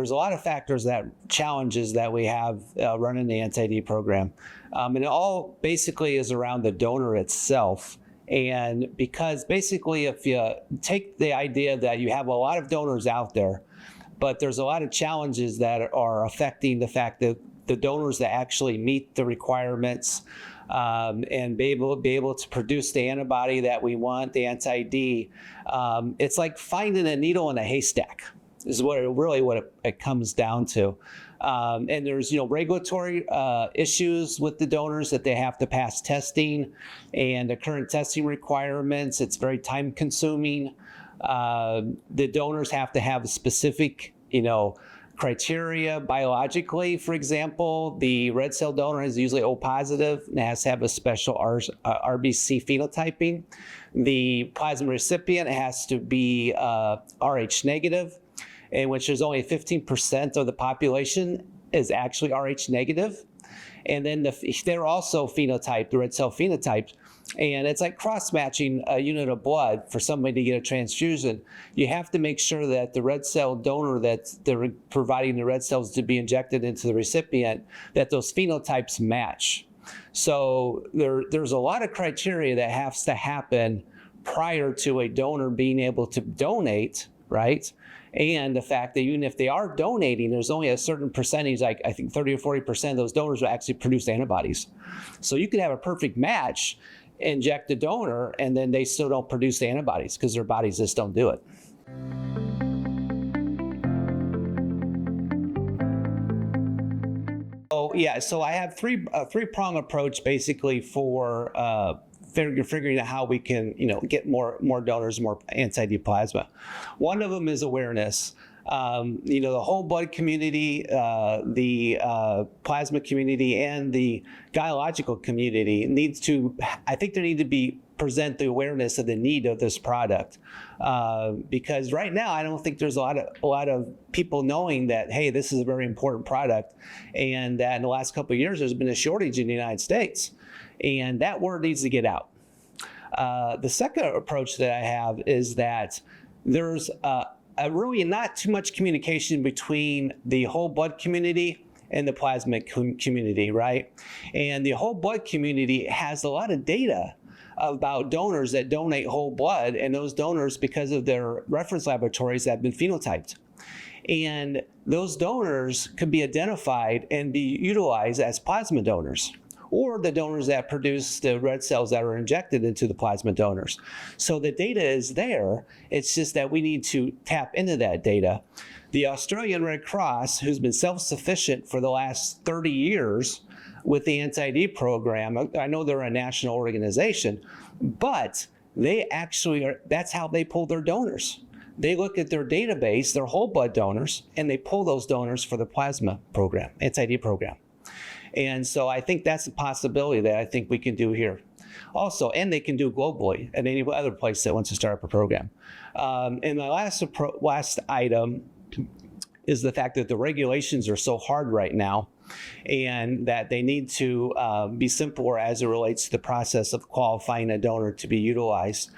there's a lot of factors challenges that we have running the anti-D program. And it all basically is around the donor itself. And because basically if you take the idea that you have a lot of donors out there, but there's a lot of challenges that are affecting the fact that the donors that actually meet the requirements and be able to produce the antibody that we want, the anti-D, it's like finding a needle in a haystack is what it comes down to. And there's regulatory issues with the donors that they have to pass testing and the current testing requirements. It's very time consuming. The donors have to have specific criteria biologically. For example, the red cell donor is usually O positive and has to have a special RBC phenotyping. The plasma recipient has to be Rh negative, in which there's only 15% of the population is actually Rh negative. And then they're also phenotyped, the red cell phenotypes. And it's like cross-matching a unit of blood for somebody to get a transfusion. You have to make sure that the red cell donor that they're providing the red cells to be injected into the recipient, that those phenotypes match. So there's a lot of criteria that has to happen prior to a donor being able to donate, right? And the fact that even if they are donating, there's only a certain percentage, like I think 30 or 40% of those donors will actually produce antibodies. So you could have a perfect match, inject the donor, and then they still don't produce the antibodies because their bodies just don't do it. So I have three-prong approach basically for figuring out how we can get more donors, more anti-D plasma. One of them is awareness. The whole blood community, the plasma community, and the gynecological community I think there need to be present the awareness of the need of this product, because right now I don't think there's a lot of people knowing that, hey, this is a very important product, and that in the last couple of years there's been a shortage in the United States, and that word needs to get out. The second approach that I have is that there's really not too much communication between the whole blood community and the plasma community, right? And the whole blood community has a lot of data about donors that donate whole blood, and those donors, because of their reference laboratories, have been phenotyped. And those donors could be identified and be utilized as plasma donors, or the donors that produce the red cells that are injected into the plasma donors. So the data is there. It's just that we need to tap into that data. The Australian Red Cross, who's been self-sufficient for the last 30 years with the anti-D program, I know they're a national organization, but they actually that's how they pull their donors. They look at their database, their whole blood donors, and they pull those donors for the plasma program, anti-D program. And so I think that's a possibility that I think we can do here. Also, and they can do globally at any other place that wants to start up a program. And my last item is the fact that the regulations are so hard right now, and that they need to be simpler as it relates to the process of qualifying a donor to be utilized.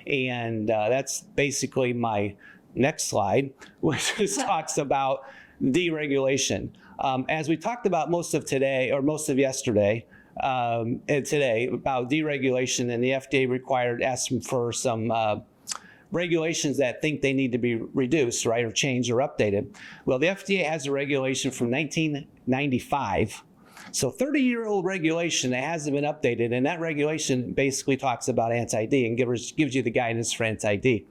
And that's basically my next slide, which just talks about deregulation. As we talked about most of yesterday and today about deregulation, and the FDA asked for some regulations that think they need to be reduced, right, or changed or updated. Well, the FDA has a regulation from 1995. So 30-year-old regulation that hasn't been updated, and that regulation basically talks about anti-D and gives you the guidance for anti-D.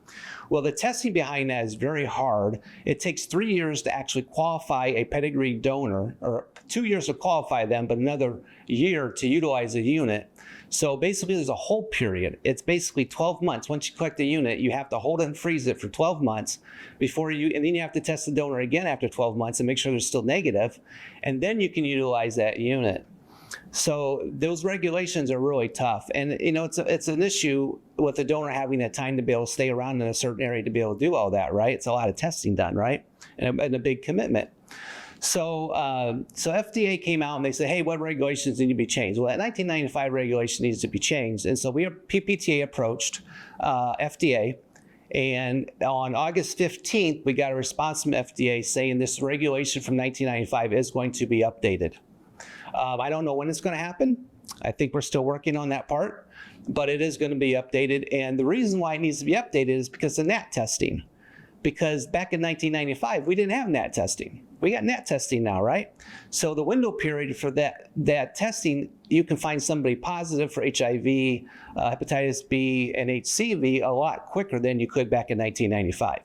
Well, the testing behind that is very hard. It takes 3 years to actually qualify a pedigree donor, or 2 years to qualify them, but another year to utilize a unit. So basically there's a hold period. It's basically 12 months. Once you collect the unit, you have to hold it and freeze it for 12 months and then you have to test the donor again after 12 months and make sure they're still negative, and then you can utilize that unit. So those regulations are really tough, and it's an issue with the donor having the time to be able to stay around in a certain area to be able to do all that, right? It's a lot of testing done, right? And a big commitment. So FDA came out and they said, hey, what regulations need to be changed? Well, that 1995 regulation needs to be changed. And so PPTA approached FDA And on August 15th, we got a response from FDA saying this regulation from 1995 is going to be updated. I don't know when it's going to happen. I think we're still working on that part, but it is going to be updated. And the reason why it needs to be updated is because of NAT testing. Because back in 1995, we didn't have NAT testing. We got NAT testing now, right? So the window period for that testing, you can find somebody positive for HIV, hepatitis B, and HCV a lot quicker than you could back in 1995.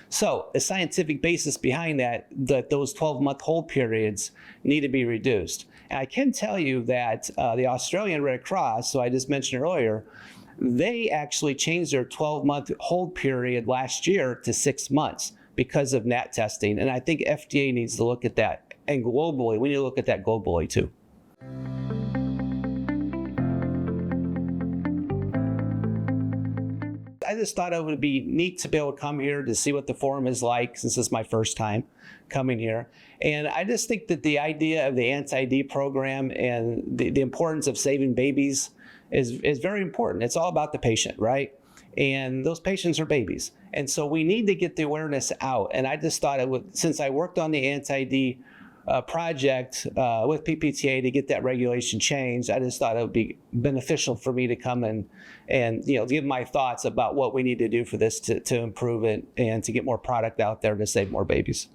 So the scientific basis behind that those 12-month hold periods need to be reduced. And I can tell you that the Australian Red Cross, so I just mentioned earlier, they actually changed their 12-month hold period last year to 6 months because of NAT testing. And I think FDA needs to look at that. And globally, we need to look at that globally too. I just thought it would be neat to be able to come here to see what the forum is like, since it's my first time coming here. And I just think that the idea of the anti-D program and the importance of saving babies is very important. It's all about the patient, right? And those patients are babies. And so we need to get the awareness out. And I just thought it would, since I worked on the anti-D project with PPTA to get that regulation changed, I just thought it would be beneficial for me to come and give my thoughts about what we need to do for this to improve it and to get more product out there to save more babies.